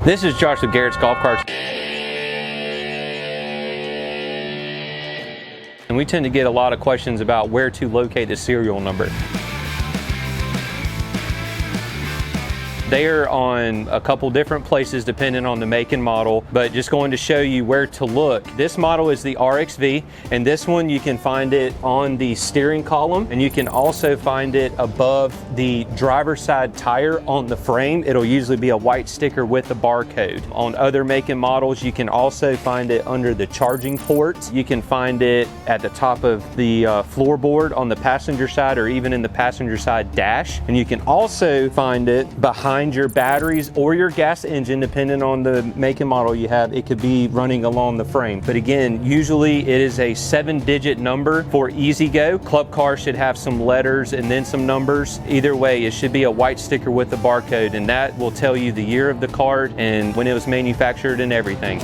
This is Josh with Garrett's Golf Carts. And we tend to get a lot of questions about where to locate the serial number. They are on a couple different places depending on the make and model, but just going to show you where to look. This model is the RXV, and this one you can find it on the steering column, and you can also find it above the driver's side tire on the frame. It'll usually be a white sticker with a barcode. On other make and models, you can also find it under the charging ports. You can find it at the top of the floorboard on the passenger side, or even in the passenger side dash. And you can also find it behind your batteries or your gas engine, depending on the make and model you have. It could be running along the frame. But again, usually it is a 7-digit number for easy go. Club car should have some letters and then some numbers. Either way, it should be a white sticker with a barcode, and that will tell you the year of the cart and when it was manufactured and everything.